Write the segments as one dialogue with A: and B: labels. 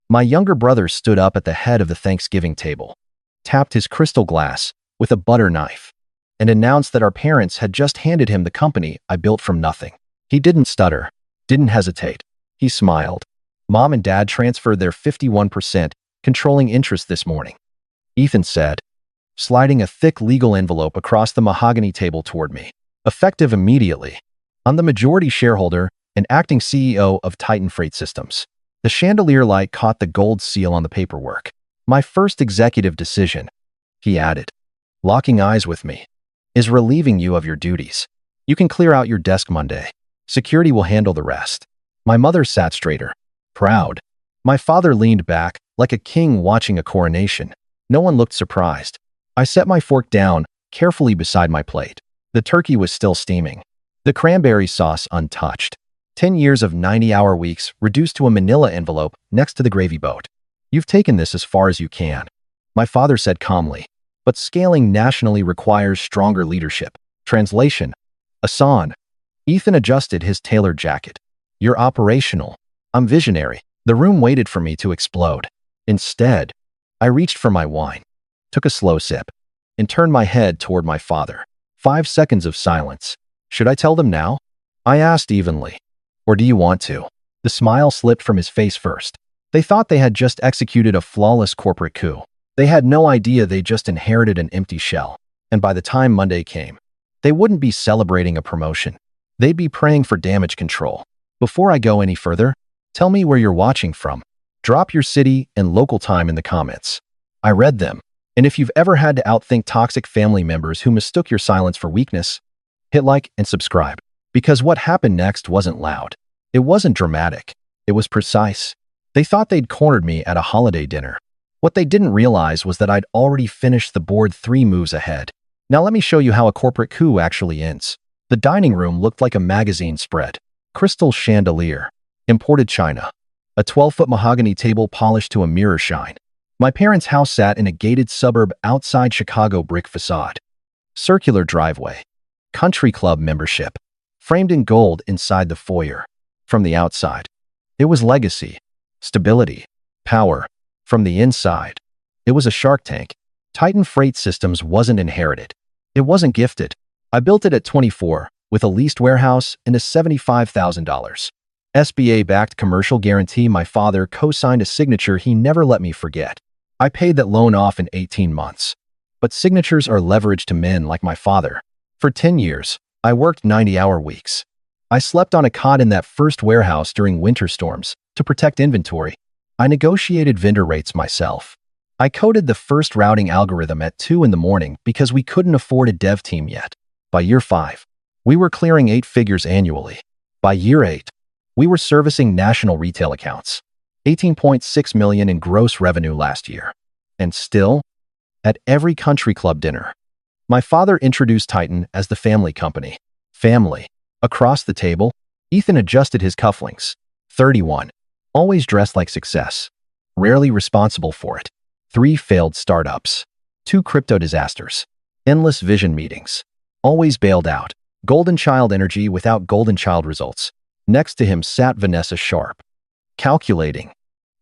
A: My younger brother stood up at the head of the Thanksgiving table, tapped his crystal glass with a butter knife, and announced that our parents had just handed him the company I built from nothing. He didn't stutter, didn't hesitate. He smiled. Mom and Dad transferred their 51% controlling interest this morning, Ethan said, sliding a thick legal envelope across the mahogany table toward me. Effective immediately. I'm the majority shareholder and acting CEO of Titan Freight Systems. The chandelier light caught the gold seal on the paperwork. My first executive decision, he added, locking eyes with me, is relieving you of your duties. You can clear out your desk Monday. Security will handle the rest. My mother sat straighter, proud. My father leaned back like a king watching a coronation. No one looked surprised. I set my fork down carefully beside my plate. The turkey was still steaming, the cranberry sauce untouched. 10 years of 90-hour weeks reduced to a manila envelope next to the gravy boat. You've taken this as far as you can, my father said calmly. But scaling nationally requires stronger leadership. Translation: Asan. Ethan adjusted his tailored jacket. You're operational. I'm visionary. The room waited for me to explode. Instead, I reached for my wine, took a slow sip, and turned my head toward my father. 5 seconds of silence. Should I tell them now? I asked evenly. Or do you want to? The smile slipped from his face first. They thought they had just executed a flawless corporate coup. They had no idea they just inherited an empty shell. And by the time Monday came, they wouldn't be celebrating a promotion. They'd be praying for damage control. Before I go any further, tell me where you're watching from. Drop your city and local time in the comments. I read them. And if you've ever had to outthink toxic family members who mistook your silence for weakness, hit like and subscribe. Because what happened next wasn't loud. It wasn't dramatic. It was precise. They thought they'd cornered me at a holiday dinner. What they didn't realize was that I'd already finished the board 3 moves ahead. Now let me show you how a corporate coup actually ends. The dining room looked like a magazine spread. Crystal chandelier. Imported China. A 12-foot mahogany table polished to a mirror shine. My parents' house sat in a gated suburb outside Chicago, brick facade. Circular driveway. Country club membership. Framed in gold inside the foyer. From the outside, it was legacy, stability, power. From the inside, it was a shark tank. Titan Freight Systems wasn't inherited. It wasn't gifted. I built it at 24, with a leased warehouse and a $75,000 SBA-backed commercial guarantee. My father co-signed a signature he never let me forget. I paid that loan off in 18 months. But signatures are leverage to men like my father. For 10 years, I worked 90-hour weeks. I slept on a cot in that first warehouse during winter storms to protect inventory. I negotiated vendor rates myself. I coded the first routing algorithm at 2 in the morning because we couldn't afford a dev team yet. By year 5, we were clearing 8 figures annually. By year 8, we were servicing national retail accounts. 18.6 million in gross revenue last year. And still, at every country club dinner, my father introduced Titan as the family company. Family. Across the table, Ethan adjusted his cufflinks. 31. Always dressed like success. Rarely responsible for it. 3 failed startups. 2 crypto disasters. Endless vision meetings. Always bailed out. Golden child energy without golden child results. Next to him sat Vanessa Sharp. Calculating.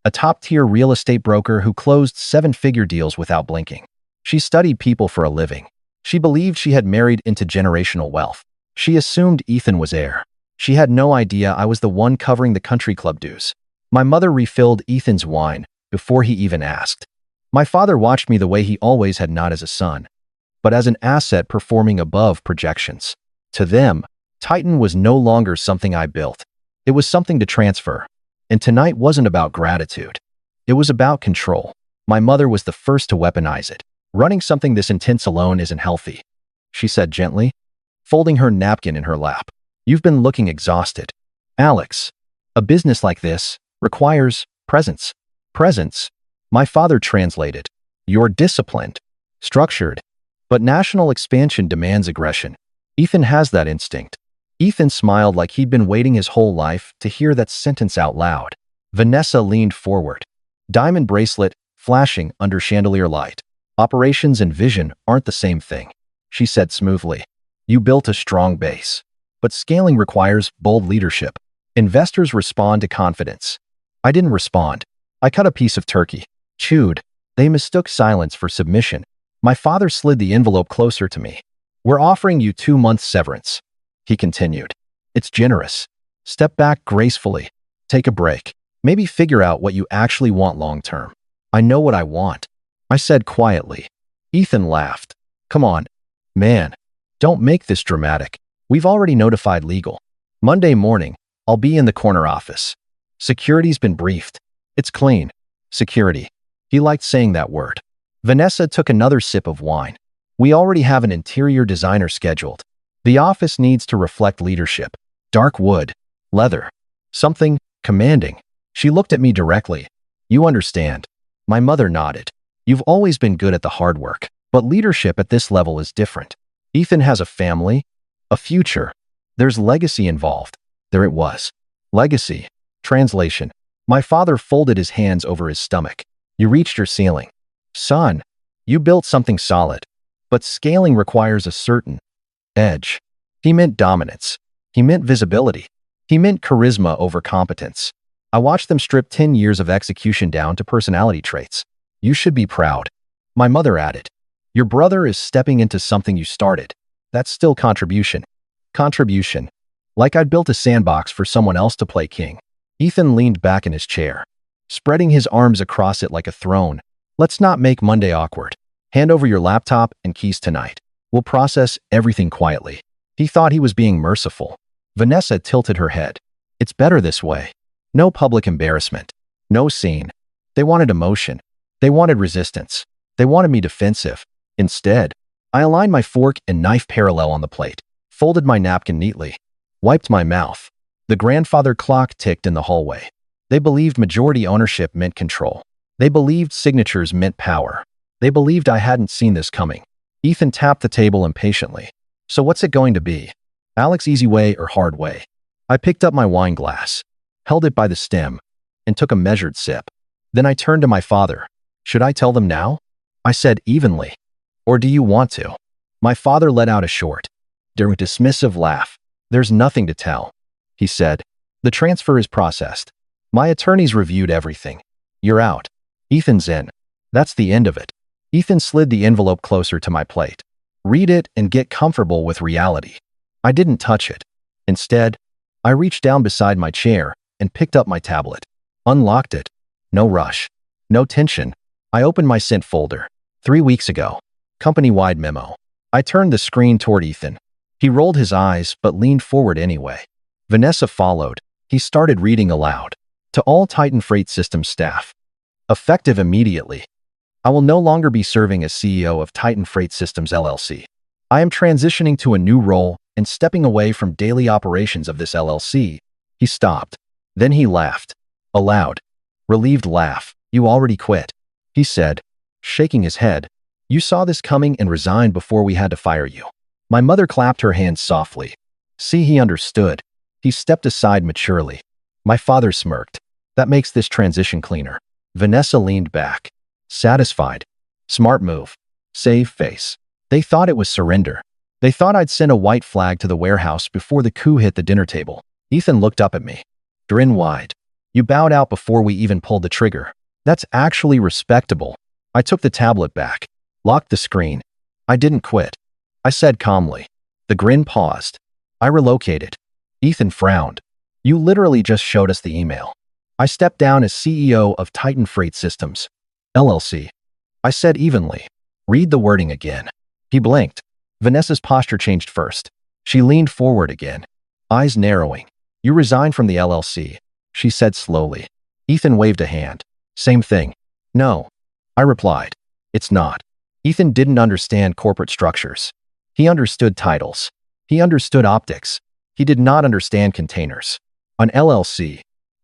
A: A top-tier real estate broker who closed 7-figure deals without blinking. She studied people for a living. She believed she had married into generational wealth. She assumed Ethan was heir. She had no idea I was the one covering the country club dues. My mother refilled Ethan's wine before he even asked. My father watched me the way he always had, not as a son, but as an asset performing above projections. To them, Titan was no longer something I built. It was something to transfer. And tonight wasn't about gratitude. It was about control. My mother was the first to weaponize it. Running something this intense alone isn't healthy, she said gently, folding her napkin in her lap. You've been looking exhausted. Alex, a business like this requires presence. Presence. My father translated. You're disciplined, structured, but national expansion demands aggression. Ethan has that instinct. Ethan smiled like he'd been waiting his whole life to hear that sentence out loud. Vanessa leaned forward. Diamond bracelet flashing under chandelier light. Operations and vision aren't the same thing, she said smoothly. You built a strong base, but scaling requires bold leadership. Investors respond to confidence. I didn't respond. I cut a piece of turkey. Chewed. They mistook silence for submission. My father slid the envelope closer to me. We're offering you 2 months severance. He continued. It's generous. Step back gracefully. Take a break. Maybe figure out what you actually want long term. I know what I want, I said quietly. Ethan laughed. Come on, man. Don't make this dramatic. We've already notified legal. Monday morning, I'll be in the corner office. Security's been briefed. It's clean. Security. He liked saying that word. Vanessa took another sip of wine. We already have an interior designer scheduled. The office needs to reflect leadership. Dark wood. Leather. Something commanding. She looked at me directly. You understand. My mother nodded. You've always been good at the hard work, but leadership at this level is different. Ethan has a family, a future. There's legacy involved. There it was. Legacy. Translation. My father folded his hands over his stomach. You reached your ceiling. Son, you built something solid, but scaling requires a certain edge. He meant dominance. He meant visibility. He meant charisma over competence. I watched them strip 10 years of execution down to personality traits. You should be proud. My mother added. Your brother is stepping into something you started. That's still contribution. Contribution. Like I'd built a sandbox for someone else to play king. Ethan leaned back in his chair, spreading his arms across it like a throne. Let's not make Monday awkward. Hand over your laptop and keys tonight. We'll process everything quietly. He thought he was being merciful. Vanessa tilted her head. It's better this way. No public embarrassment. No scene. They wanted emotion. They wanted resistance. They wanted me defensive. Instead, I aligned my fork and knife parallel on the plate, folded my napkin neatly, wiped my mouth. The grandfather clock ticked in the hallway. They believed majority ownership meant control. They believed signatures meant power. They believed I hadn't seen this coming. Ethan tapped the table impatiently. So what's it going to be? Alex, easy way or hard way? I picked up my wine glass, held it by the stem, and took a measured sip. Then I turned to my father. Should I tell them now? I said evenly. Or do you want to? My father let out a short, dismissive laugh. There's nothing to tell, he said. The transfer is processed. My attorneys reviewed everything. You're out. Ethan's in. That's the end of it. Ethan slid the envelope closer to my plate. Read it and get comfortable with reality. I didn't touch it. Instead, I reached down beside my chair and picked up my tablet. Unlocked it. No rush. No tension. I opened my sent folder. 3 weeks ago. Company-wide memo. I turned the screen toward Ethan. He rolled his eyes but leaned forward anyway. Vanessa followed. He started reading aloud. To all Titan Freight Systems staff. Effective immediately. I will no longer be serving as CEO of Titan Freight Systems LLC. I am transitioning to a new role and stepping away from daily operations of this LLC. He stopped. Then he laughed. A loud, relieved laugh. You already quit, he said, shaking his head. You saw this coming and resigned before we had to fire you. My mother clapped her hands softly. See, he understood. He stepped aside maturely. My father smirked. That makes this transition cleaner. Vanessa leaned back. Satisfied. Smart move. Save face. They thought it was surrender. They thought I'd send a white flag to the warehouse before the coup hit the dinner table. Ethan looked up at me. Grin wide. You bowed out before we even pulled the trigger. That's actually respectable. I took the tablet back. Locked the screen. I didn't quit, I said calmly. The grin paused. I relocated. Ethan frowned. You literally just showed us the email. I stepped down as CEO of Titan Freight Systems, LLC. I said evenly. Read the wording again. He blinked. Vanessa's posture changed first. She leaned forward again, eyes narrowing. You resigned from the LLC, she said slowly. Ethan waved a hand. Same thing. No, I replied. It's not. Ethan didn't understand corporate structures. He understood titles. He understood optics. He did not understand containers. An LLC,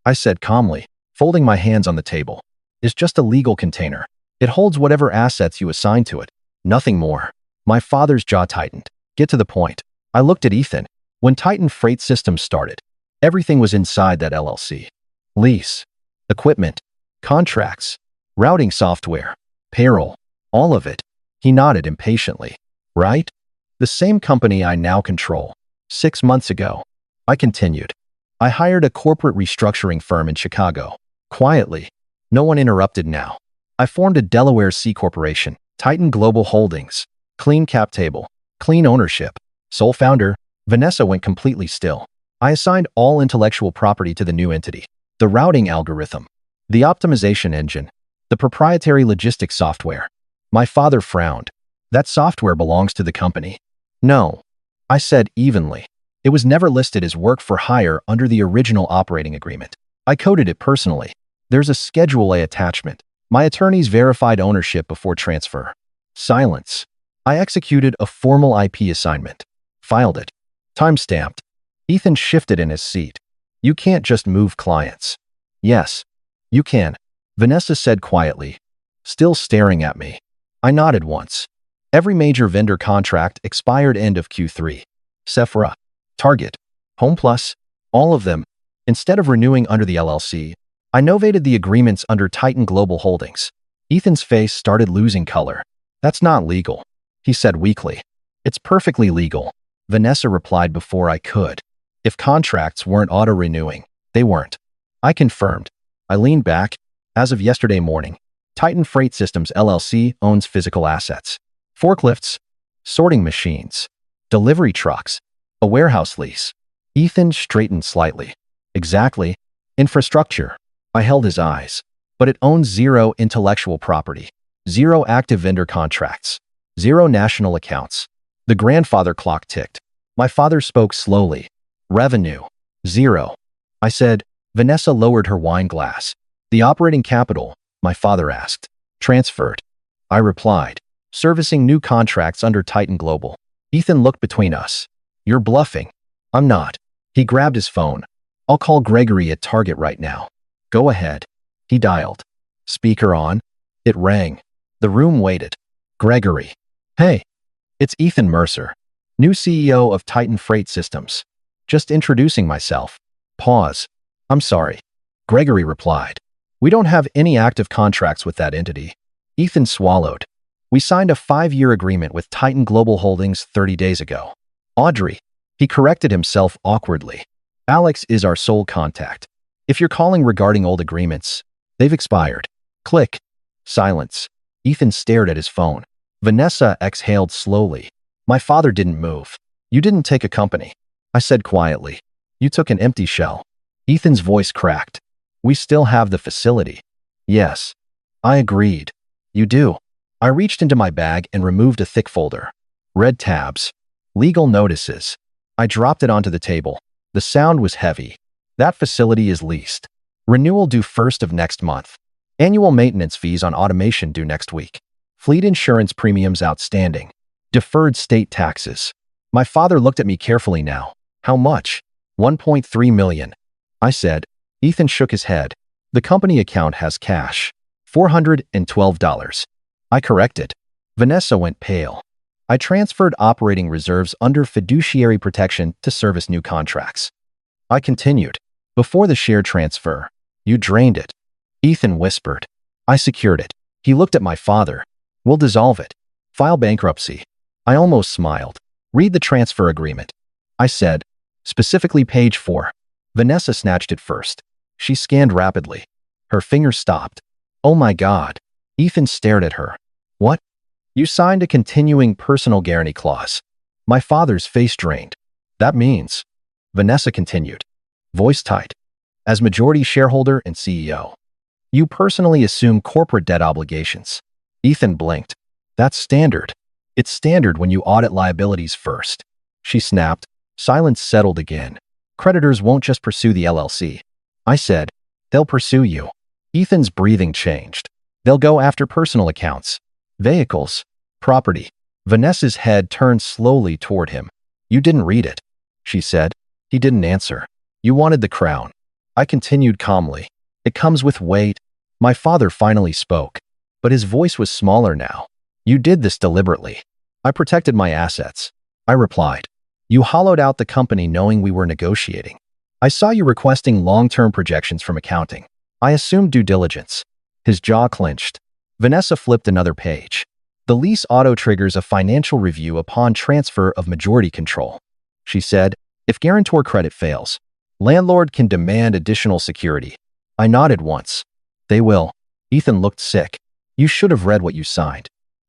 A: I said calmly, folding my hands on the table, is just a legal container. It holds whatever assets you assign to it. Nothing more. My father's jaw tightened. Get to the point. I looked at Ethan. When Titan Freight Systems started, everything was inside that LLC. Lease, equipment, contracts, routing software, payroll, all of it. He nodded impatiently. Right? The same company I now control. 6 months ago, I continued. I hired a corporate restructuring firm in Chicago. Quietly. No one interrupted now. I formed a Delaware C corporation, Titan Global Holdings. Clean cap table. Clean ownership. Sole founder. Vanessa went completely still. I assigned all intellectual property to the new entity. The routing algorithm. The optimization engine. The proprietary logistics software. My father frowned. That software belongs to the company. No, I said evenly. It was never listed as work for hire under the original operating agreement. I coded it personally. There's a Schedule A attachment. My attorneys verified ownership before transfer. Silence. I executed a formal IP assignment. Filed it. Time-stamped. Ethan shifted in his seat. You can't just move clients. Yes, you can, Vanessa said quietly, still staring at me. I nodded once. Every major vendor contract expired end of Q3. Sephora, Target, Home Plus, all of them. Instead of renewing under the LLC, I novated the agreements under Titan Global Holdings. Ethan's face started losing color. That's not legal, he said weakly. It's perfectly legal, Vanessa replied before I could. If contracts weren't auto-renewing, they weren't. I confirmed. I leaned back. As of yesterday morning, Titan Freight Systems LLC owns physical assets. Forklifts, sorting machines, delivery trucks, a warehouse lease. Ethan straightened slightly. Exactly. Infrastructure. I held his eyes. But it owns 0 intellectual property, 0 active vendor contracts, 0 national accounts. The grandfather clock ticked. My father spoke slowly. Revenue. 0. I said. Vanessa lowered her wine glass. The operating capital, my father asked. Transferred. I replied. Servicing new contracts under Titan Global. Ethan looked between us. You're bluffing. I'm not. He grabbed his phone. I'll call Gregory at Target right now. Go ahead. He dialed. Speaker on. It rang. The room waited. Gregory. Hey. It's Ethan Mercer, new CEO of Titan Freight Systems. Just introducing myself. Pause. I'm sorry. Gregory replied. We don't have any active contracts with that entity. Ethan swallowed. We signed a 5-year agreement with Titan Global Holdings 30 days ago. Audrey. He corrected himself awkwardly. Alex is our sole contact. If you're calling regarding old agreements, they've expired. Click. Silence. Ethan stared at his phone. Vanessa exhaled slowly. My father didn't move. You didn't take a company, I said quietly. You took an empty shell. Ethan's voice cracked. We still have the facility. Yes. I agreed. You do. I reached into my bag and removed a thick folder. Red tabs. Legal notices. I dropped it onto the table. The sound was heavy. That facility is leased. Renewal due 1st of next month. Annual maintenance fees on automation due next week. Fleet insurance premiums outstanding. Deferred state taxes. My father looked at me carefully now. How much? 1.3 million. I said. Ethan shook his head. The company account has cash. $412. I corrected. Vanessa went pale. I transferred operating reserves under fiduciary protection to service new contracts. I continued. Before the share transfer, you drained it. Ethan whispered. I secured it. He looked at my father. We'll dissolve it. File bankruptcy. I almost smiled. Read the transfer agreement. I said. Specifically page 4. Vanessa snatched it first. She scanned rapidly. Her finger stopped. Oh my God. Ethan stared at her. What? You signed a continuing personal guarantee clause. My father's face drained. That means. Vanessa continued. Voice tight. As majority shareholder and CEO, you personally assume corporate debt obligations. Ethan blinked. That's standard. It's standard when you audit liabilities first. She snapped. Silence settled again. Creditors won't just pursue the LLC. I said. They'll pursue you. Ethan's breathing changed. They'll go after personal accounts, vehicles, property. Vanessa's head turned slowly toward him. You didn't read it, she said. He didn't answer. You wanted the crown. I continued calmly. It comes with weight. My father finally spoke, but his voice was smaller now. You did this deliberately. I protected my assets. I replied. You hollowed out the company knowing we were negotiating. I saw you requesting long-term projections from accounting. I assumed due diligence. His jaw clenched. Vanessa flipped another page. The lease auto-triggers a financial review upon transfer of majority control. She said, if guarantor credit fails, landlord can demand additional security. I nodded once. They will. Ethan looked sick. You should have read what you signed.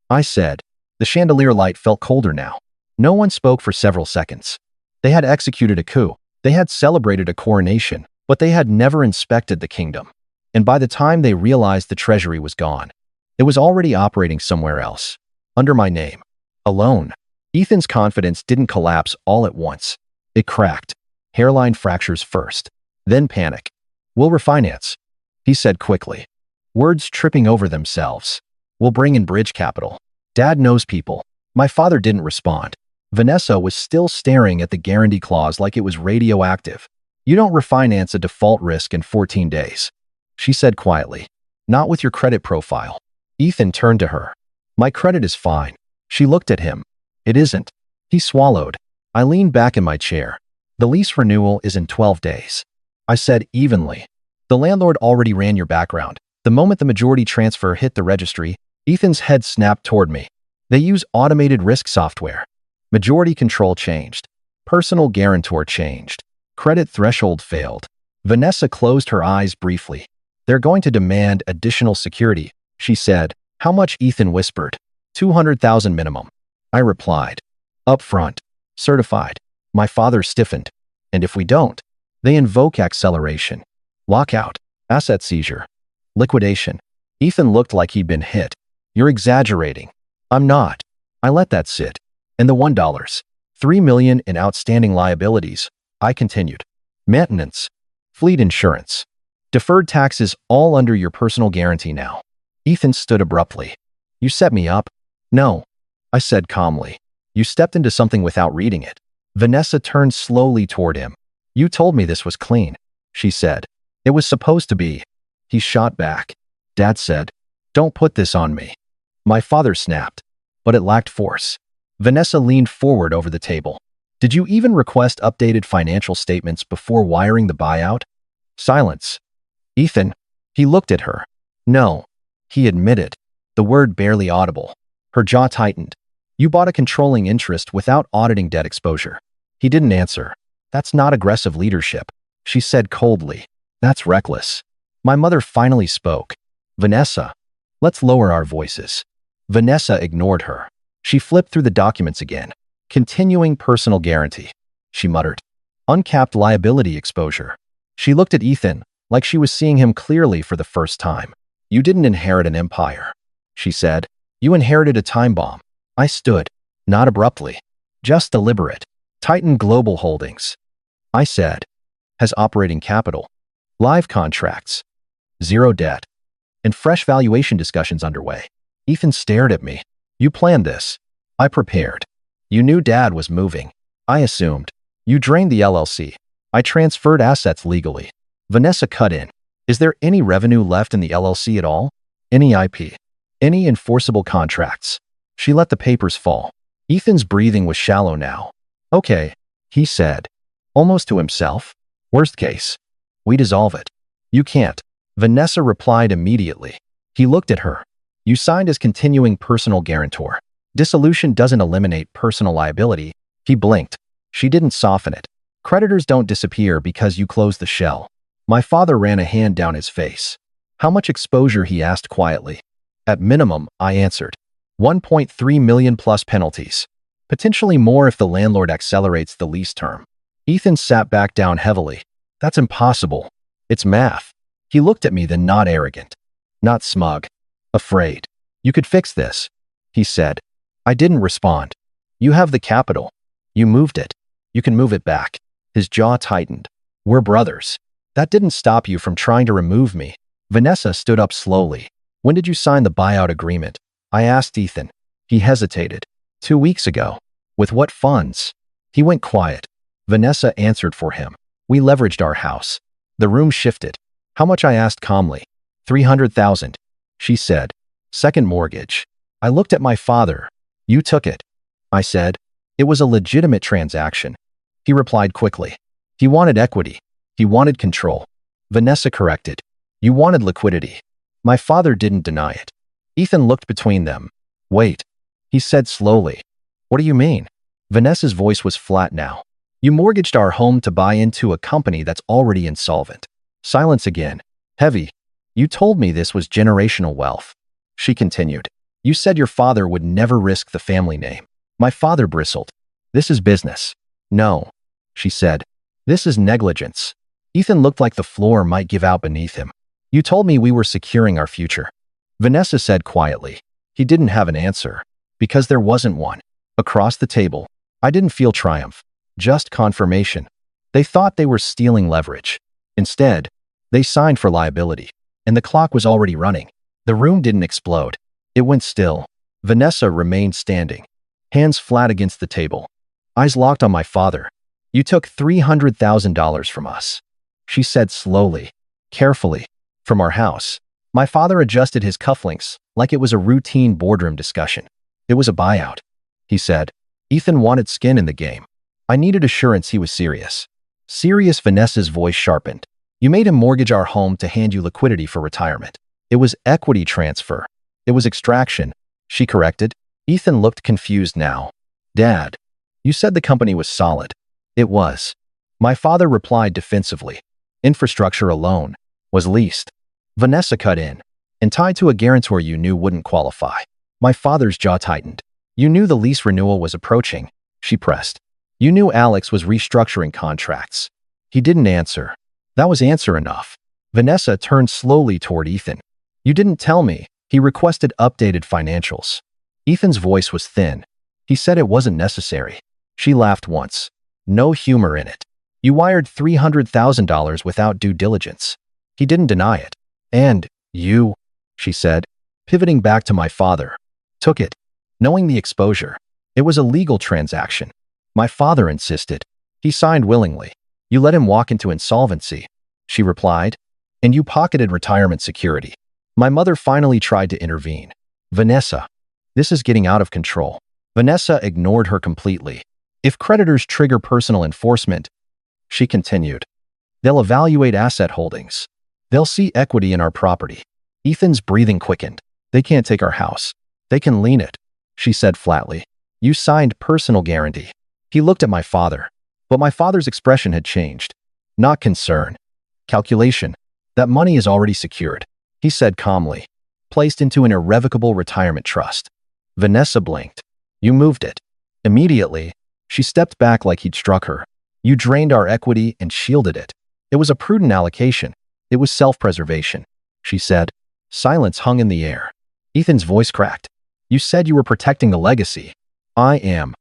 A: I said. The chandelier light felt colder now. No one spoke for several seconds. They had executed a coup. They had celebrated a coronation, but they had never inspected the kingdom. And by the time they realized the treasury was gone, it was already operating somewhere else. Under my name. Alone. Ethan's confidence didn't collapse all at once. It cracked. Hairline fractures first. Then panic. We'll refinance, he said quickly. Words tripping over themselves. We'll bring in bridge capital. Dad knows people. My father didn't respond. Vanessa was still staring at the guarantee clause like it was radioactive. You don't refinance a default risk in 14 days, she said quietly. Not with your credit profile. Ethan turned to her. My credit is fine. She looked at him. It isn't. He swallowed. I leaned back in my chair. The lease renewal is in 12 days. I said evenly. The landlord already ran your background. The moment the majority transfer hit the registry, Ethan's head snapped toward me. They use automated risk software. Majority control changed. Personal guarantor changed. Credit threshold failed. Vanessa closed her eyes briefly. They're going to demand additional security, she said. How much? Ethan whispered. 200,000 minimum. I replied. Upfront. Certified. My father stiffened. And if we don't, they invoke acceleration. Lockout. Asset seizure. Liquidation. Ethan looked like he'd been hit. You're exaggerating. I'm not. I let that sit. And the $1. $3 million in outstanding liabilities, I continued. Maintenance. Fleet insurance. Deferred taxes all under your personal guarantee now. Ethan stood abruptly. You set me up? No, I said calmly. You stepped into something without reading it. Vanessa turned slowly toward him. You told me this was clean, she said. It was supposed to be. He shot back. Dad said, don't put this on me. My father snapped, but it lacked force. Vanessa leaned forward over the table. Did you even request updated financial statements before wiring the buyout? Silence. Ethan. He looked at her. No. He admitted. The word barely audible. Her jaw tightened. You bought a controlling interest without auditing debt exposure. He didn't answer. That's not aggressive leadership, she said coldly. That's reckless. My mother finally spoke. Vanessa. Let's lower our voices. Vanessa ignored her. She flipped through the documents again. Continuing personal guarantee, she muttered. Uncapped liability exposure. She looked at Ethan like she was seeing him clearly for the first time. You didn't inherit an empire, she said. You inherited a time bomb. I stood, not abruptly, just deliberate. Titan Global Holdings. I said. Has operating capital. Live contracts. Zero debt. And fresh valuation discussions underway. Ethan stared at me. You planned this. I prepared. You knew Dad was moving. I assumed. You drained the LLC. I transferred assets legally. Vanessa cut in. Is there any revenue left in the LLC at all? Any IP? Any enforceable contracts? She let the papers fall. Ethan's breathing was shallow now. Okay, he said, almost to himself. Worst case. We dissolve it. You can't. Vanessa replied immediately. He looked at her. You signed as continuing personal guarantor. Dissolution doesn't eliminate personal liability. He blinked. She didn't soften it. Creditors don't disappear because you close the shell. My father ran a hand down his face. How much exposure? He asked quietly. At minimum, I answered. 1.3 million plus penalties. Potentially more if the landlord accelerates the lease term. Ethan sat back down heavily. That's impossible. It's math. He looked at me, then not arrogant. Not smug. Afraid. You could fix this, he said. I didn't respond. You have the capital. You moved it. You can move it back. His jaw tightened. We're brothers. That didn't stop you from trying to remove me. Vanessa stood up slowly. When did you sign the buyout agreement? I asked Ethan. He hesitated. 2 weeks ago. With what funds? He went quiet. Vanessa answered for him. We leveraged our house. The room shifted. How much? I asked calmly. 300,000. She said. Second mortgage. I looked at my father. You took it. I said. It was a legitimate transaction. He replied quickly. He wanted equity. He wanted control. Vanessa corrected. You wanted liquidity. My father didn't deny it. Ethan looked between them. Wait. He said slowly. What do you mean? Vanessa's voice was flat now. You mortgaged our home to buy into a company that's already insolvent. Silence again. Heavy. You told me this was generational wealth. She continued. You said your father would never risk the family name. My father bristled. This is business. No, she said. This is negligence. Ethan looked like the floor might give out beneath him. You told me we were securing our future. Vanessa said quietly. He didn't have an answer, because there wasn't one. Across the table, I didn't feel triumph, just confirmation. They thought they were stealing leverage. Instead, they signed for liability, and the clock was already running. The room didn't explode. It went still. Vanessa remained standing, hands flat against the table, eyes locked on my father. You took $300,000 from us, she said slowly, carefully, from our house. My father adjusted his cufflinks like it was a routine boardroom discussion. It was a buyout, he said. Ethan wanted skin in the game. I needed assurance he was serious. Serious. Vanessa's voice sharpened. You made him mortgage our home to hand you liquidity for retirement. It was equity transfer. It was extraction, she corrected. Ethan looked confused now. Dad, you said the company was solid. It was. My father replied defensively. Infrastructure alone was leased. Vanessa cut in. And tied to a guarantor you knew wouldn't qualify. My father's jaw tightened. You knew the lease renewal was approaching, she pressed. You knew Alex was restructuring contracts. He didn't answer. That was answer enough. Vanessa turned slowly toward Ethan. You didn't tell me. He requested updated financials. Ethan's voice was thin. He said it wasn't necessary. She laughed once. No humor in it. You wired $300,000 without due diligence. He didn't deny it. And you, she said, pivoting back to my father, took it. Knowing the exposure, it was a legal transaction. My father insisted. He signed willingly. You let him walk into insolvency, she replied, and you pocketed retirement security. My mother finally tried to intervene. Vanessa, this is getting out of control. Vanessa ignored her completely. If creditors trigger personal enforcement, she continued, they'll evaluate asset holdings. They'll see equity in our property. Ethan's breathing quickened. They can't take our house. They can lien it, she said flatly. You signed personal guarantee. He looked at my father, but my father's expression had changed. Not concern. Calculation. That money is already secured, he said calmly, placed into an irrevocable retirement trust. Vanessa blinked. You moved it. Immediately, she stepped back like he'd struck her. You drained our equity and shielded it. It was a prudent allocation. It was self-preservation, she said. Silence hung in the air. Ethan's voice cracked. You said you were protecting the legacy. I am,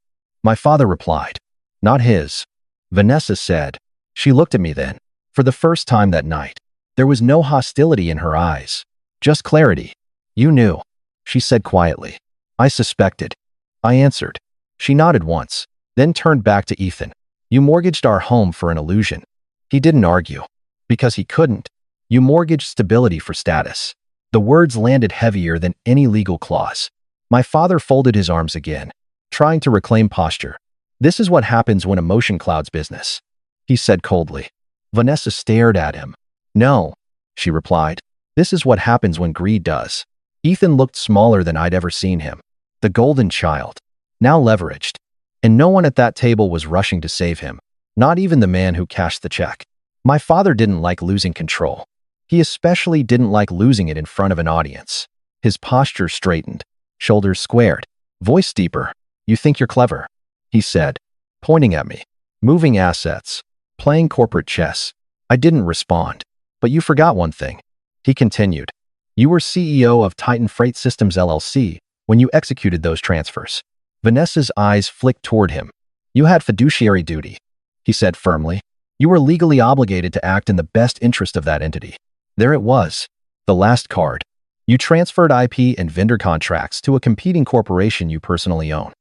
A: my father replied. Not his. Vanessa said. She looked at me then. For the first time that night, there was no hostility in her eyes. Just clarity. You knew, she said quietly. I suspected. I answered. She nodded once, then turned back to Ethan. You mortgaged our home for an illusion. He didn't argue. Because he couldn't. You mortgaged stability for status. The words landed heavier than any legal clause. My father folded his arms again, trying to reclaim posture. This is what happens when emotion clouds business, he said coldly. Vanessa stared at him. No, she replied. This is what happens when greed does. Ethan looked smaller than I'd ever seen him. The golden child, now leveraged. And no one at that table was rushing to save him, not even the man who cashed the check. My father didn't like losing control. He especially didn't like losing it in front of an audience. His posture straightened, shoulders squared, voice deeper. You think you're clever, he said, pointing at me. Moving assets, playing corporate chess. I didn't respond. But you forgot one thing, he continued. You were CEO of Titan Freight Systems LLC when you executed those transfers. Vanessa's eyes flicked toward him. You had fiduciary duty, he said firmly. You were legally obligated to act in the best interest of that entity. There it was, the last card. You transferred IP and vendor contracts to a competing corporation you personally own.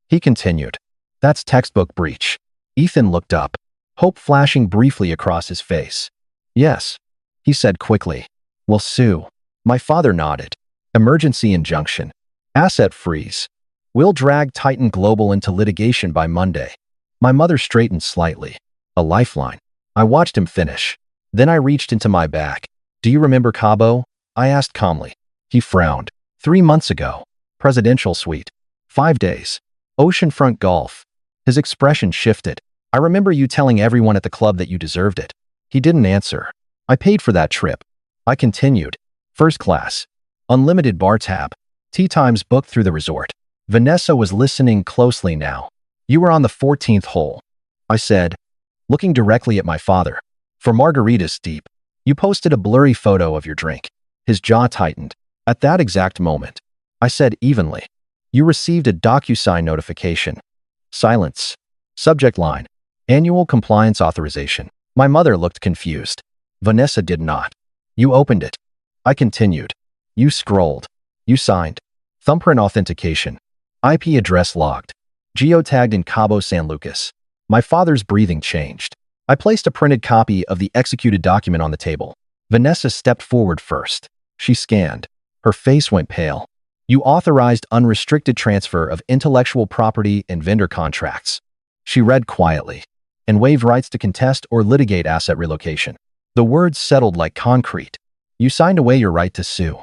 A: He continued. That's textbook breach. Ethan looked up, hope flashing briefly across his face. Yes, he said quickly. We'll sue. My father nodded. Emergency injunction. Asset freeze. We'll drag Titan Global into litigation by Monday. My mother straightened slightly. A lifeline. I watched him finish. Then I reached into my bag. Do you remember Cabo? I asked calmly. He frowned. 3 months ago. Presidential suite. 5 days. Oceanfront golf. His expression shifted. I remember you telling everyone at the club that you deserved it. He didn't answer. I paid for that trip. I continued. First class. Unlimited bar tab. Tea times booked through the resort. Vanessa was listening closely now. You were on the 14th hole, I said, looking directly at my father. For margaritas deep. You posted a blurry photo of your drink. His jaw tightened. At that exact moment, I said evenly. You received a DocuSign notification. Silence. Subject line. Annual compliance authorization. My mother looked confused. Vanessa did not. You opened it. I continued. You scrolled. You signed. Thumbprint authentication. IP address logged. Geotagged in Cabo San Lucas. My father's breathing changed. I placed a printed copy of the executed document on the table. Vanessa stepped forward first. She scanned. Her face went pale. You authorized unrestricted transfer of intellectual property and vendor contracts. She read quietly. And waived rights to contest or litigate asset relocation. The words settled like concrete. You signed away your right to sue.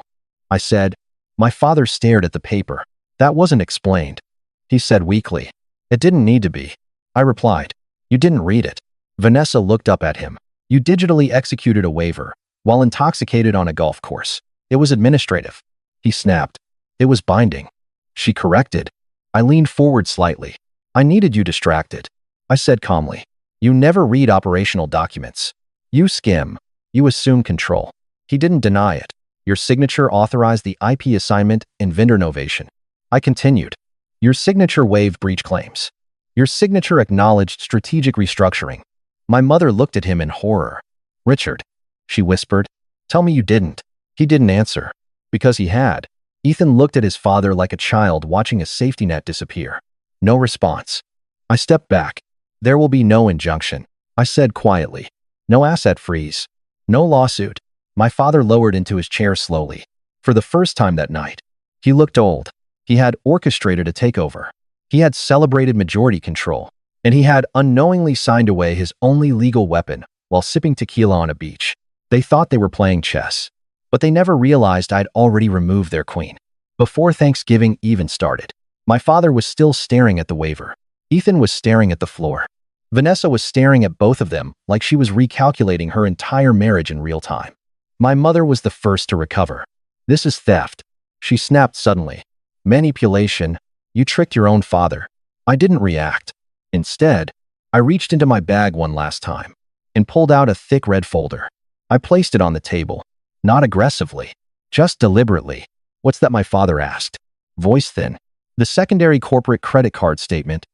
A: I said. My father stared at the paper. That wasn't explained. He said weakly. It didn't need to be. I replied. You didn't read it. Vanessa looked up at him. You digitally executed a waiver while intoxicated on a golf course. It was administrative. He snapped. It was binding. She corrected. I leaned forward slightly. I needed you distracted. I said calmly. You never read operational documents. You skim. You assume control. He didn't deny it. Your signature authorized the IP assignment and vendor novation. I continued. Your signature waived breach claims. Your signature acknowledged strategic restructuring. My mother looked at him in horror. Richard, she whispered, tell me you didn't. He didn't answer. Because he had. Ethan looked at his father like a child watching a safety net disappear. No response. I stepped back. There will be no injunction, I said quietly. No asset freeze. No lawsuit. My father lowered into his chair slowly. For the first time that night, he looked old. He had orchestrated a takeover. He had celebrated majority control. And he had unknowingly signed away his only legal weapon while sipping tequila on a beach. They thought they were playing chess. But they never realized I'd already removed their queen. Before Thanksgiving even started, my father was still staring at the waiver. Ethan was staring at the floor. Vanessa was staring at both of them like she was recalculating her entire marriage in real time. My mother was the first to recover. This is theft. She snapped suddenly. Manipulation. You tricked your own father. I didn't react. Instead, I reached into my bag one last time and pulled out a thick red folder. I placed it on the table. Not aggressively. Just deliberately. What's that, my father asked. Voice thin. The secondary corporate credit card statement.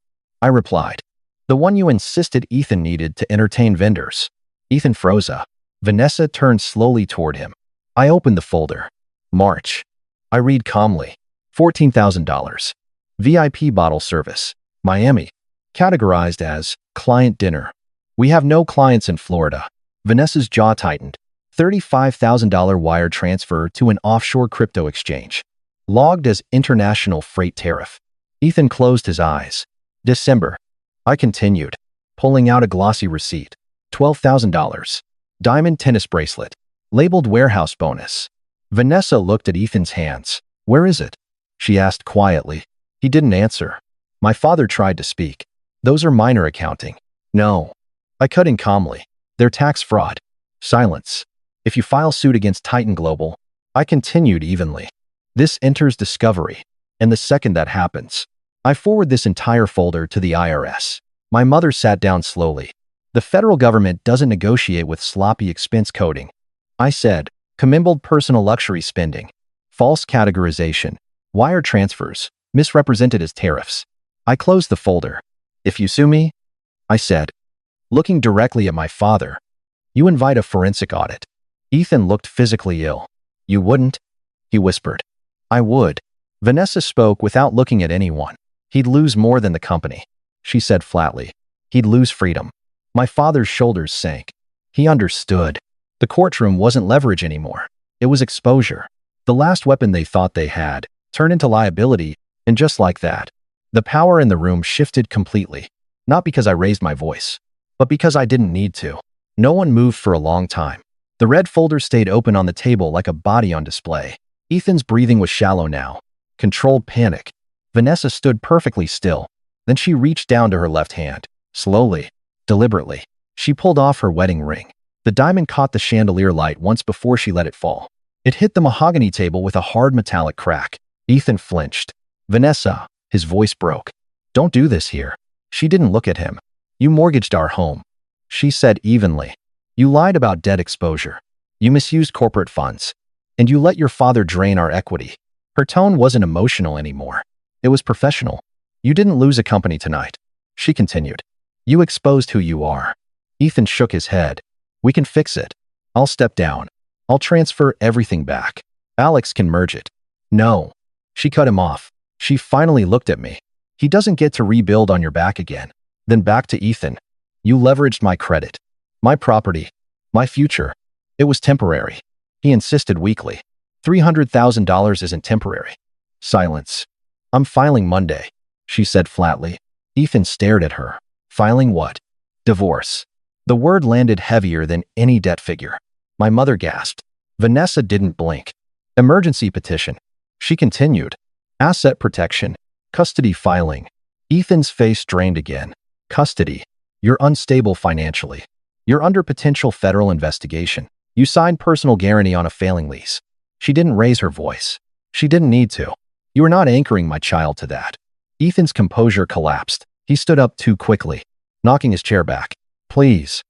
A: I replied. The one you insisted Ethan needed to entertain vendors. Ethan froze up. Vanessa turned slowly toward him. I opened the folder. March. I read calmly. $14,000. VIP bottle service. Miami. Categorized as client dinner. We have no clients in Florida. Vanessa's jaw tightened. $35,000 wire transfer to an offshore crypto exchange. Logged as international freight tariff. Ethan closed his eyes. December. I continued, pulling out a glossy receipt. $12,000. Diamond tennis bracelet. Labeled warehouse bonus. Vanessa looked at Ethan's hands. Where is it? She asked quietly. He didn't answer. My father tried to speak. Those are minor accounting. No. I cut in calmly. They're tax fraud. Silence. If you file suit against Titan Global, I continued evenly. This enters discovery. And the second that happens, I forward this entire folder to the IRS. My mother sat down slowly. The federal government doesn't negotiate with sloppy expense coding. I said, commingled personal luxury spending, false categorization, wire transfers, misrepresented as tariffs. I closed the folder. If you sue me, I said, looking directly at my father, you invite a forensic audit. Ethan looked physically ill. You wouldn't? He whispered. I would. Vanessa spoke without looking at anyone. He'd lose more than the company, she said flatly. He'd lose freedom. My father's shoulders sank. He understood. The courtroom wasn't leverage anymore. It was exposure. The last weapon they thought they had turned into liability, and just like that, the power in the room shifted completely. Not because I raised my voice, but because I didn't need to. No one moved for a long time. The red folder stayed open on the table like a body on display. Ethan's breathing was shallow now. Controlled panic. Vanessa stood perfectly still. Then she reached down to her left hand. Slowly, deliberately, she pulled off her wedding ring. The diamond caught the chandelier light once before she let it fall. It hit the mahogany table with a hard metallic crack. Ethan flinched. Vanessa, his voice broke. Don't do this here. She didn't look at him. You mortgaged our home. She said evenly. You lied about debt exposure. You misused corporate funds. And you let your father drain our equity. Her tone wasn't emotional anymore. It was professional. You didn't lose a company tonight. She continued. You exposed who you are. Ethan shook his head. We can fix it. I'll step down. I'll transfer everything back. Alex can merge it. No. She cut him off. She finally looked at me. He doesn't get to rebuild on your back again. Then back to Ethan. You leveraged my credit. My property. My future. It was temporary. He insisted weakly. $300,000 isn't temporary. Silence. I'm filing Monday, she said flatly. Ethan stared at her. Filing what? Divorce. The word landed heavier than any debt figure. My mother gasped. Vanessa didn't blink. Emergency petition. She continued. Asset protection. Custody filing. Ethan's face drained again. Custody. You're unstable financially. You're under potential federal investigation. You signed personal guarantee on a failing lease. She didn't raise her voice. She didn't need to. You are not anchoring my child to that. Ethan's composure collapsed. He stood up too quickly, knocking his chair back. Please,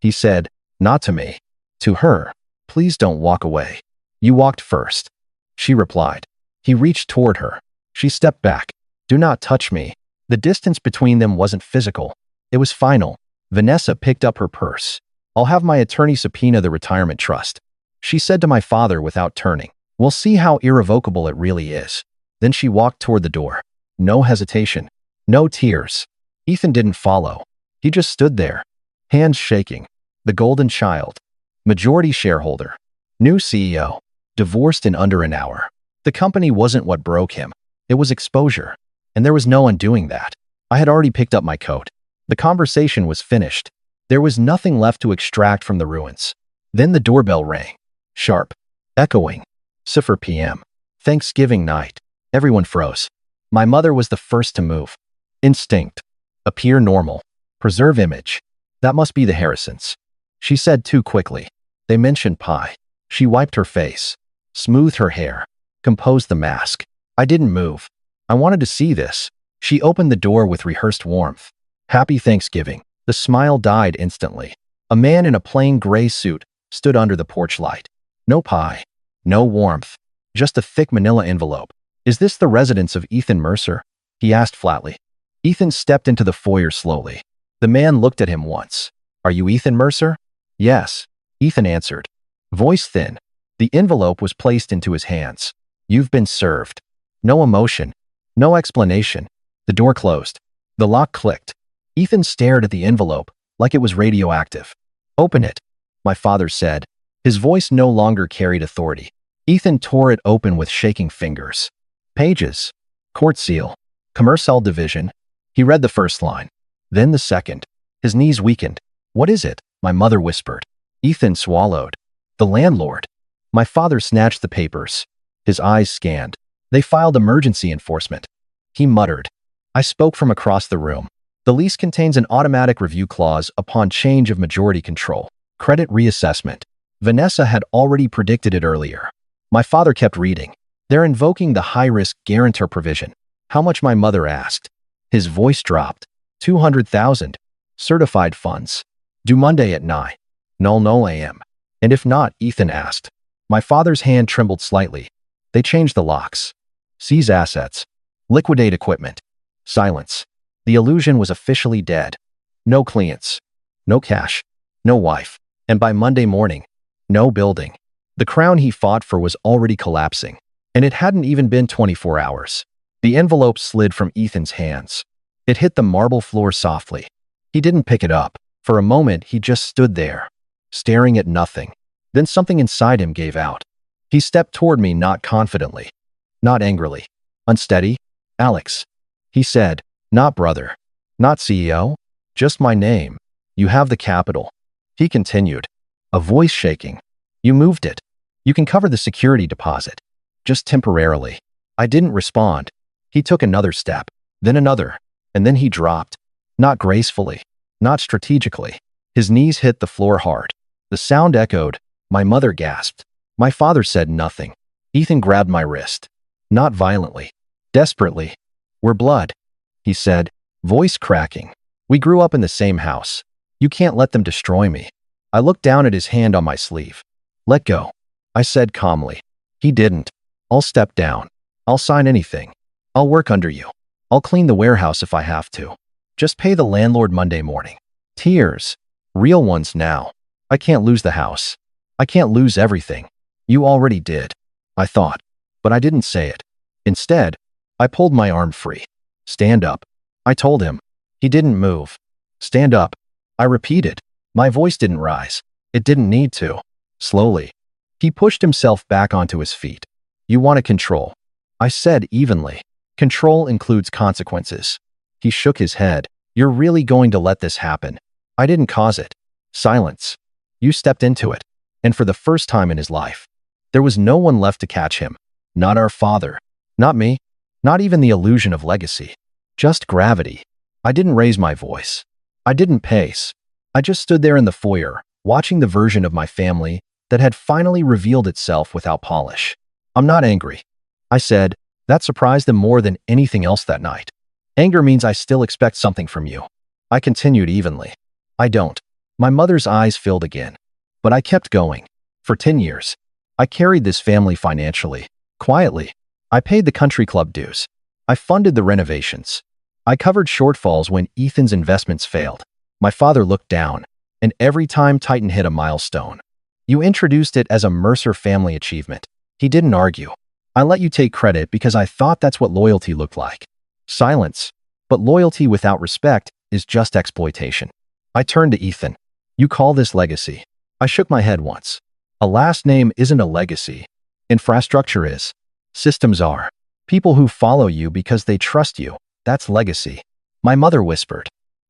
A: he said, not to me. To her. Please don't walk away. You walked first. She replied. He reached toward her. She stepped back. Do not touch me. The distance between them wasn't physical. It was final. Vanessa picked up her purse. I'll have my attorney subpoena the retirement trust. She said to my father without turning. We'll see how irrevocable it really is. Then she walked toward the door. No hesitation. No tears. Ethan didn't follow. He just stood there, hands shaking. The golden child. Majority shareholder. New CEO. Divorced in under an hour. The company wasn't what broke him. It was exposure. And there was no undoing that. I had already picked up my coat. The conversation was finished. There was nothing left to extract from the ruins. Then the doorbell rang. Sharp. Echoing. 4 p.m. Thanksgiving night. Everyone froze. My mother was the first to move. Instinct. Appear normal. Preserve image. That must be the Harrisons. She said too quickly. They mentioned pie. She wiped her face. Smoothed her hair. Composed the mask. I didn't move. I wanted to see this. She opened the door with rehearsed warmth. Happy Thanksgiving. The smile died instantly. A man in a plain gray suit stood under the porch light. No pie. No warmth. Just a thick manila envelope. Is this the residence of Ethan Mercer? He asked flatly. Ethan stepped into the foyer slowly. The man looked at him once. Are you Ethan Mercer? Yes. Ethan answered. Voice thin. The envelope was placed into his hands. You've been served. No emotion. No explanation. The door closed. The lock clicked. Ethan stared at the envelope like it was radioactive. Open it, my father said. His voice no longer carried authority. Ethan tore it open with shaking fingers. Pages. Court seal. Commercial division. He read the first line. Then the second. His knees weakened. What is it? My mother whispered. Ethan swallowed. The landlord. My father snatched the papers. His eyes scanned. They filed emergency enforcement. He muttered. I spoke from across the room. The lease contains an automatic review clause upon change of majority control. Credit reassessment. Vanessa had already predicted it earlier. My father kept reading. They're invoking the high-risk guarantor provision. How much my mother asked. His voice dropped. 200,000. Certified funds. Due Monday at 9:00 a.m. And if not, Ethan asked. My father's hand trembled slightly. They changed the locks. Seize assets. Liquidate equipment. Silence. The illusion was officially dead. No clients. No cash. No wife. And by Monday morning, no building. The crown he fought for was already collapsing. And it hadn't even been 24 hours. The envelope slid from Ethan's hands. It hit the marble floor softly. He didn't pick it up. For a moment, he just stood there, staring at nothing. Then something inside him gave out. He stepped toward me, not confidently, not angrily. Unsteady. Alex. He said, not brother, not CEO, just my name. You have the capital. He continued, a voice shaking. You moved it. You can cover the security deposit. Just temporarily. I didn't respond. He took another step, then another, and then he dropped. Not gracefully, not strategically. His knees hit the floor hard. The sound echoed. My mother gasped. My father said nothing. Ethan grabbed my wrist. Not violently. Desperately. "We're blood," he said, voice cracking. "We grew up in the same house. You can't let them destroy me." I looked down at his hand on my sleeve. "Let go," I said calmly. He didn't. "I'll step down. I'll sign anything. I'll work under you. I'll clean the warehouse if I have to. Just pay the landlord Monday morning." Tears. Real ones now. "I can't lose the house. I can't lose everything." "You already did," I thought, but I didn't say it. Instead, I pulled my arm free. "Stand up," I told him. He didn't move. "Stand up," I repeated. My voice didn't rise. It didn't need to. Slowly, he pushed himself back onto his feet. "You want to control," I said evenly. "Control includes consequences." He shook his head. "You're really going to let this happen?" "I didn't cause it." Silence. "You stepped into it." And for the first time in his life, there was no one left to catch him. Not our father. Not me. Not even the illusion of legacy. Just gravity. I didn't raise my voice. I didn't pace. I just stood there in the foyer, watching the version of my family that had finally revealed itself without polish. "I'm not angry," I said. That surprised them more than anything else that night. "Anger means I still expect something from you," I continued evenly. "I don't." My mother's eyes filled again. But I kept going. For 10 years, I carried this family financially. Quietly, I paid the country club dues. I funded the renovations. I covered shortfalls when Ethan's investments failed. My father looked down, and every time Titan hit a milestone, "You introduced it as a Mercer family achievement." He didn't argue. "I let you take credit because I thought that's what loyalty looked like." Silence. But loyalty without respect is just exploitation. I turned to Ethan. "You call this legacy?" I shook my head once. "A last name isn't a legacy. Infrastructure is. Systems are. People who follow you because they trust you, that's legacy." My mother whispered.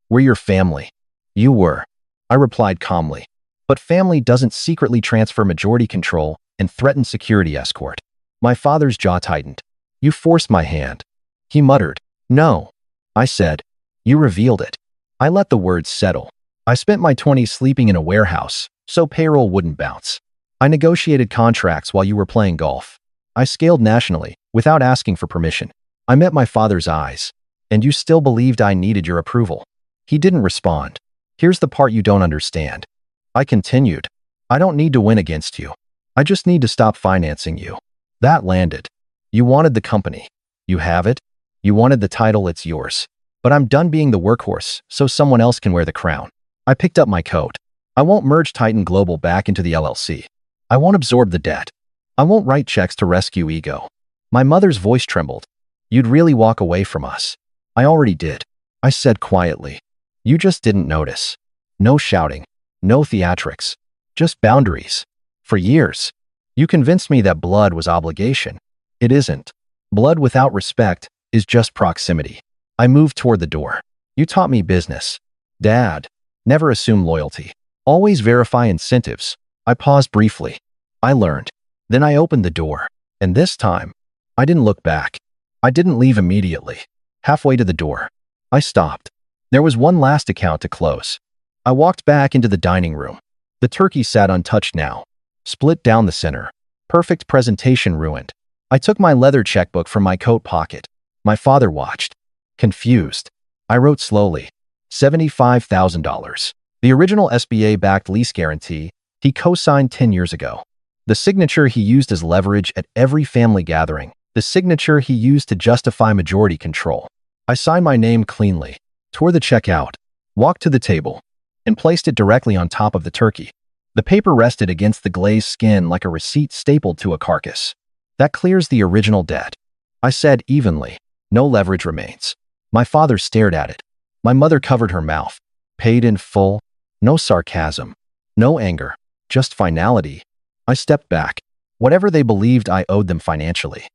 A: "We're your family." "You were," I replied calmly. "But family doesn't secretly transfer majority control and threaten security escort." My father's jaw tightened. "You forced my hand." He muttered. "No," I said. "You revealed it." I let the words settle. I spent my 20s sleeping in a warehouse, so payroll wouldn't bounce. I negotiated contracts while you were playing golf. I scaled nationally, without asking for permission. I met my father's eyes. "And you still believed I needed your approval." He didn't respond. "Here's the part you don't understand," I continued. "I don't need to win against you. I just need to stop financing you." That landed. "You wanted the company. You have it. You wanted the title, it's yours. But I'm done being the workhorse, so someone else can wear the crown." I picked up my coat. "I won't merge Titan Global back into the LLC. I won't absorb the debt. I won't write checks to rescue ego." My mother's voice trembled. "You'd really walk away from us." "I already did," I said quietly. "You just didn't notice." No shouting. No theatrics. Just boundaries. For years, you convinced me that blood was obligation. It isn't. Blood without respect is just proximity. I moved toward the door. "You taught me business, Dad. Never assume loyalty. Always verify incentives." I paused briefly. "I learned." Then I opened the door. And this time, I didn't look back. I didn't leave immediately. Halfway to the door, I stopped. There was one last account to close. I walked back into the dining room. The turkey sat untouched now, split down the center. Perfect presentation ruined. I took my leather checkbook from my coat pocket. My father watched. Confused. I wrote slowly. $75,000. The original SBA-backed lease guarantee he co-signed 10 years ago. The signature he used as leverage at every family gathering. The signature he used to justify majority control. I signed my name cleanly, tore the check out, walked to the table, and placed it directly on top of the turkey. The paper rested against the glazed skin like a receipt stapled to a carcass. "That clears the original debt," I said evenly. "No leverage remains." My father stared at it. My mother covered her mouth. "Paid in full." No sarcasm. No anger. Just finality. I stepped back. Whatever they believed I owed them financially,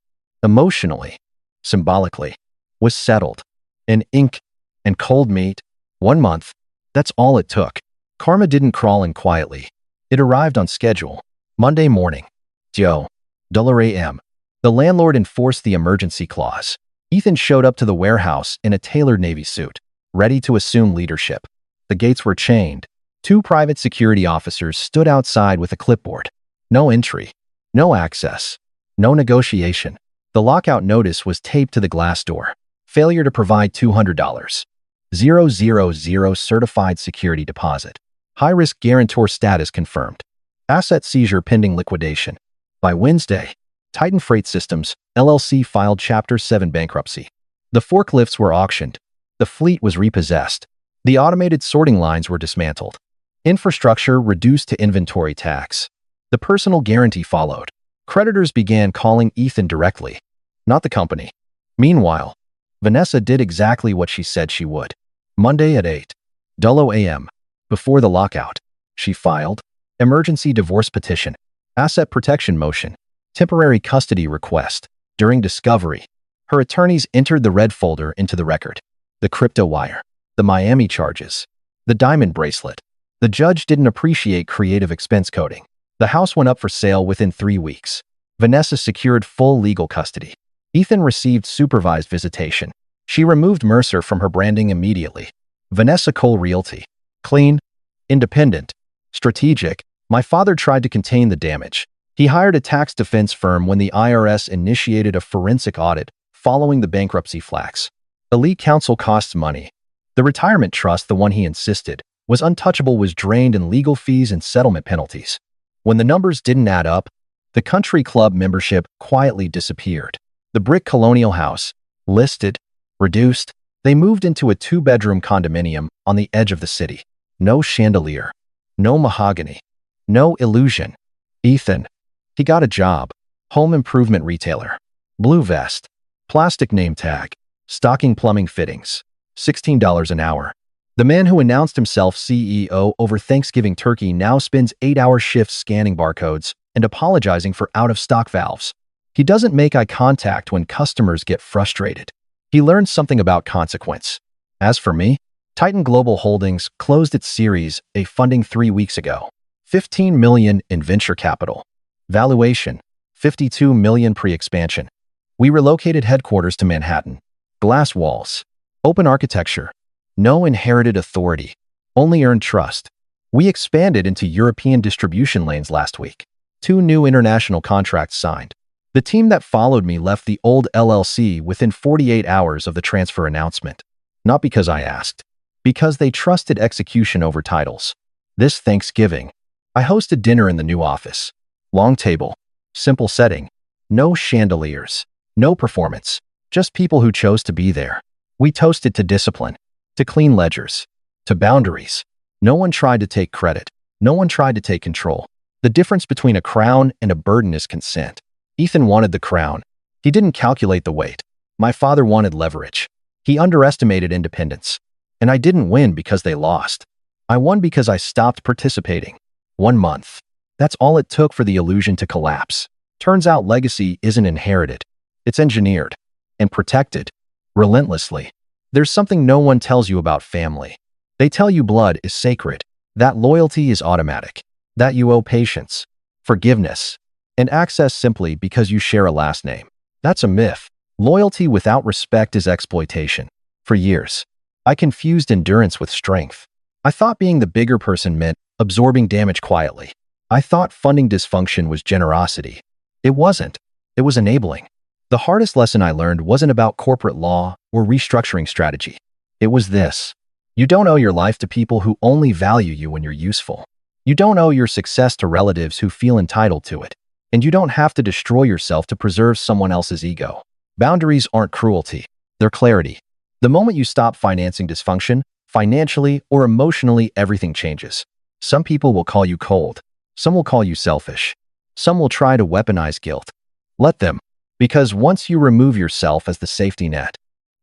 A: emotionally, symbolically, was settled. In ink and cold meat. 1 month. That's all it took. Karma didn't crawl in quietly. It arrived on schedule. Monday morning. Joe. $a.m. The landlord enforced the emergency clause. Ethan showed up to the warehouse in a tailored Navy suit, ready to assume leadership. The gates were chained. 2 private security officers stood outside with a clipboard. No entry. No access. No negotiation. The lockout notice was taped to the glass door. Failure to provide $200. 000 certified security deposit. High-risk guarantor status confirmed. Asset seizure pending liquidation. By Wednesday, Titan Freight Systems, LLC filed Chapter 7 bankruptcy. The forklifts were auctioned. The fleet was repossessed. The automated sorting lines were dismantled. Infrastructure reduced to inventory tax. The personal guarantee followed. Creditors began calling Ethan directly, not the company. Meanwhile, Vanessa did exactly what she said she would. Monday at 8:00 a.m., before the lockout, she filed emergency divorce petition, asset protection motion, temporary custody request. During discovery, her attorneys entered the red folder into the record. The crypto wire, the Miami charges, the diamond bracelet. The judge didn't appreciate creative expense coding. The house went up for sale within 3 weeks. Vanessa secured full legal custody. Ethan received supervised visitation. She removed Mercer from her branding immediately. Vanessa Cole Realty. Clean, independent, strategic. My father tried to contain the damage. He hired a tax defense firm when the IRS initiated a forensic audit following the bankruptcy flags. Elite counsel costs money. The retirement trust, the one he insisted was untouchable, was drained in legal fees and settlement penalties. When the numbers didn't add up, the country club membership quietly disappeared. The brick colonial house, listed, reduced, they moved into a 2-bedroom condominium on the edge of the city. No chandelier, no mahogany, no illusion. Ethan, he got a job, home improvement retailer, blue vest, plastic name tag, stocking plumbing fittings, $16 an hour. The man who announced himself CEO over Thanksgiving turkey now spends 8-hour shifts scanning barcodes and apologizing for out-of-stock valves. He doesn't make eye contact when customers get frustrated. He learns something about consequence. As for me, Titan Global Holdings closed its Series A funding 3 weeks ago. $15 million in venture capital. Valuation, $52 million pre-expansion. We relocated headquarters to Manhattan. Glass walls. Open architecture. No inherited authority. Only earned trust. We expanded into European distribution lanes last week. 2 new international contracts signed. The team that followed me left the old LLC within 48 hours of the transfer announcement. Not because I asked. Because they trusted execution over titles. This Thanksgiving, I hosted dinner in the new office. Long table. Simple setting. No chandeliers. No performance. Just people who chose to be there. We toasted to discipline. To clean ledgers. To boundaries. No one tried to take credit. No one tried to take control. The difference between a crown and a burden is consent. Ethan wanted the crown. He didn't calculate the weight. My father wanted leverage. He underestimated independence. And I didn't win because they lost. I won because I stopped participating. 1 month. That's all it took for the illusion to collapse. Turns out legacy isn't inherited. It's engineered. And protected. Relentlessly. There's something no one tells you about family. They tell you blood is sacred. That loyalty is automatic. That you owe patience, forgiveness, and access simply because you share a last name. That's a myth. Loyalty without respect is exploitation. For years, I confused endurance with strength. I thought being the bigger person meant absorbing damage quietly. I thought funding dysfunction was generosity. It wasn't. It was enabling. The hardest lesson I learned wasn't about corporate law or restructuring strategy. It was this. You don't owe your life to people who only value you when you're useful. You don't owe your success to relatives who feel entitled to it. And you don't have to destroy yourself to preserve someone else's ego. Boundaries aren't cruelty. They're clarity. The moment you stop financing dysfunction, financially or emotionally, everything changes. Some people will call you cold. Some will call you selfish. Some will try to weaponize guilt. Let them. Because once you remove yourself as the safety net,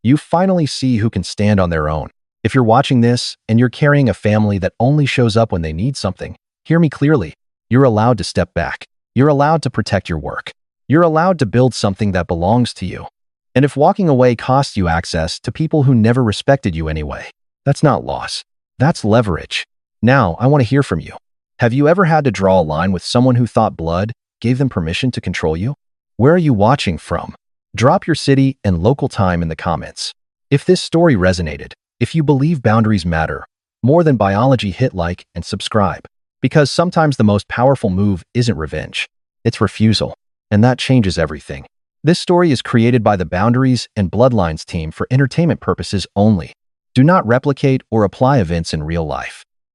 A: you finally see who can stand on their own. If you're watching this and you're carrying a family that only shows up when they need something, hear me clearly. You're allowed to step back. You're allowed to protect your work. You're allowed to build something that belongs to you. And if walking away costs you access to people who never respected you anyway, that's not loss. That's leverage. Now, I want to hear from you. Have you ever had to draw a line with someone who thought blood gave them permission to control you? Where are you watching from? Drop your city and local time in the comments. If this story resonated, if you believe boundaries matter more than biology, hit like and subscribe. Because sometimes the most powerful move isn't revenge. It's refusal. And that changes everything. This story is created by the Boundaries and Bloodlines team for entertainment purposes only. Do not replicate or apply events in real life.